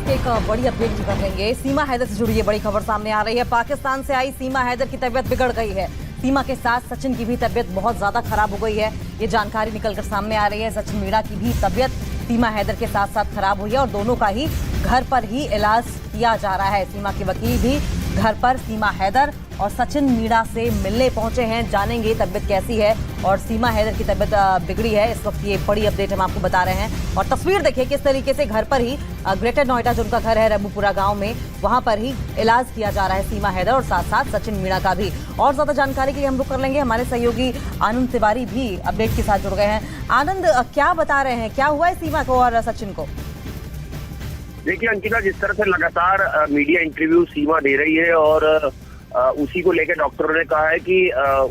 वक्त एक बड़ी अपडेट भी कर लेंगे। सीमा हैदर से जुड़ी ये बड़ी खबर सामने आ रही है। पाकिस्तान से आई सीमा हैदर की तबीयत बिगड़ गई है। सीमा के साथ सचिन की भी तबीयत बहुत ज्यादा खराब हो गई है। ये जानकारी निकलकर सामने आ रही है। सचिन मीणा की भी तबीयत सीमा हैदर के साथ साथ खराब हुई है और दोनों का ही घर पर ही इलाज किया जा रहा है। सीमा के वकील भी घर पर सीमा हैदर और सचिन मीणा से मिलने पहुंचे हैं। जानेंगे तबीयत कैसी है और सीमा हैदर की तबीयत बिगड़ी है। इस वक्त ये बड़ी अपडेट हम आपको बता रहे हैं और तस्वीर देखिए किस तरीके से घर पर ही ग्रेटर नोएडा जो उनका घर है रबूपुरा गांव में, वहां पर ही इलाज किया जा रहा है सीमा हैदर और साथ साथ सचिन मीणा का भी। और ज्यादा जानकारी के लिए हम रुक कर लेंगे। हमारे सहयोगी आनंद तिवारी भी अपडेट के साथ जुड़ गए हैं। आनंद, क्या बता रहे हैं, क्या हुआ है सीमा को और सचिन को? देखिए अंकिता, जिस तरह से लगातार मीडिया इंटरव्यू सीमा दे रही है और उसी को लेकर डॉक्टरों ने कहा है कि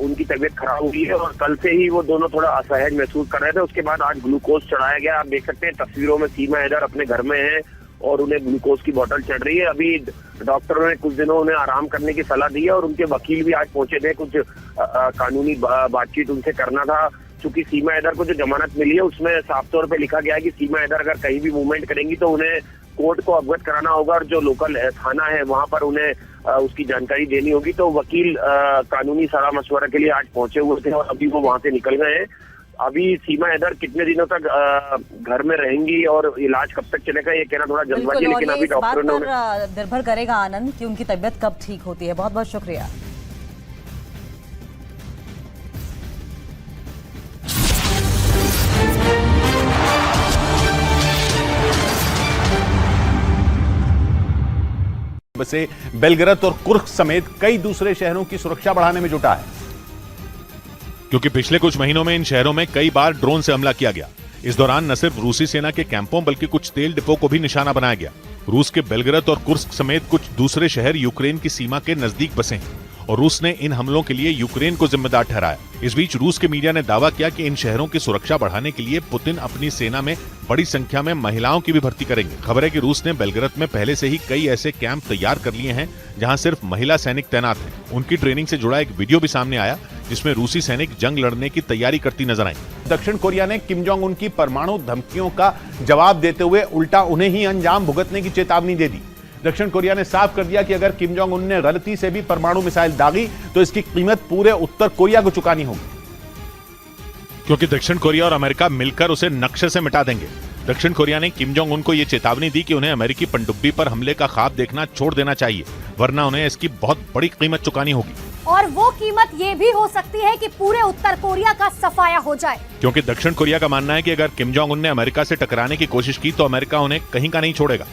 उनकी तबीयत खराब हुई है और कल से ही वो दोनों थोड़ा असहज महसूस कर रहे थे। उसके बाद आज ग्लूकोज चढ़ाया गया। आप देख सकते हैं तस्वीरों में सीमा हैदर अपने घर में है और उन्हें ग्लूकोज की बोतल चढ़ रही है। अभी डॉक्टरों ने कुछ दिनों उन्हें आराम करने की सलाह दी है और उनके वकील भी आज पहुंचे थे। कुछ कानूनी बातचीत उनसे करना था। चूंकि सीमा हैदर को जो जमानत मिली है उसमें साफ तौर पे लिखा गया है कि सीमा हैदर अगर कहीं भी मूवमेंट करेंगी तो उन्हें कोर्ट को अवगत कराना होगा और जो लोकल थाना है वहां पर उन्हें उसकी जानकारी देनी होगी। तो वकील कानूनी सलाह मशवरा के लिए आज पहुंचे हुए थे और अभी वो वहां से निकल गए हैं। अभी सीमा हैदर कितने दिनों तक घर में रहेंगी और इलाज कब तक चलेगा ये कहना थोड़ा जल्दबाजी, लेकिन अभी डॉक्टरों ने निर्भर करेगा आनंद कि उनकी तबीयत कब ठीक होती है। बहुत बहुत शुक्रिया। बसे बेलग्रद और कुर्स्क समेत कई दूसरे शहरों की सुरक्षा बढ़ाने में जुटा है, क्योंकि पिछले कुछ महीनों में इन शहरों में कई बार ड्रोन से हमला किया गया। इस दौरान न सिर्फ रूसी सेना के कैंपों बल्कि कुछ तेल डिपो को भी निशाना बनाया गया। रूस के बेलग्रद और कुर्स्क समेत कुछ दूसरे शहर यूक्रेन की सीमा के नजदीक बसे हैं और रूस ने इन हमलों के लिए यूक्रेन को जिम्मेदार ठहराया। इस बीच रूस के मीडिया ने दावा किया कि इन शहरों की सुरक्षा बढ़ाने के लिए पुतिन अपनी सेना में बड़ी संख्या में महिलाओं की भी भर्ती करेंगे। खबर है कि रूस ने बेलग्रद में पहले से ही कई ऐसे कैंप तैयार कर लिए हैं जहां सिर्फ महिला सैनिक तैनात हैं। उनकी ट्रेनिंग से जुड़ा एक वीडियो भी सामने आया जिसमें रूसी सैनिक जंग लड़ने की तैयारी करती नजर आई। दक्षिण कोरिया ने किम जोंग उन की परमाणु धमकियों का जवाब देते हुए उल्टा उन्हें ही अंजाम भुगतने की चेतावनी दे दी। दक्षिण कोरिया ने साफ कर दिया कि अगर किम जोंग उन ने गलती से भी परमाणु मिसाइल दागी तो इसकी कीमत पूरे उत्तर कोरिया को चुकानी होगी, क्योंकि दक्षिण कोरिया और अमेरिका मिलकर उसे नक्शे से मिटा देंगे। दक्षिण कोरिया ने किम जोंग उन को यह चेतावनी दी कि उन्हें अमेरिकी पनडुब्बी पर हमले का ख्वाब देखना छोड़ देना चाहिए, वरना उन्हें इसकी बहुत बड़ी कीमत चुकानी होगी। और वो कीमत ये भी हो सकती है कि पूरे उत्तर कोरिया का सफाया हो जाए, क्योंकि दक्षिण कोरिया का मानना है कि अगर किम जोंग उन ने अमेरिका से टकराने की कोशिश की तो अमेरिका उन्हें कहीं का नहीं छोड़ेगा।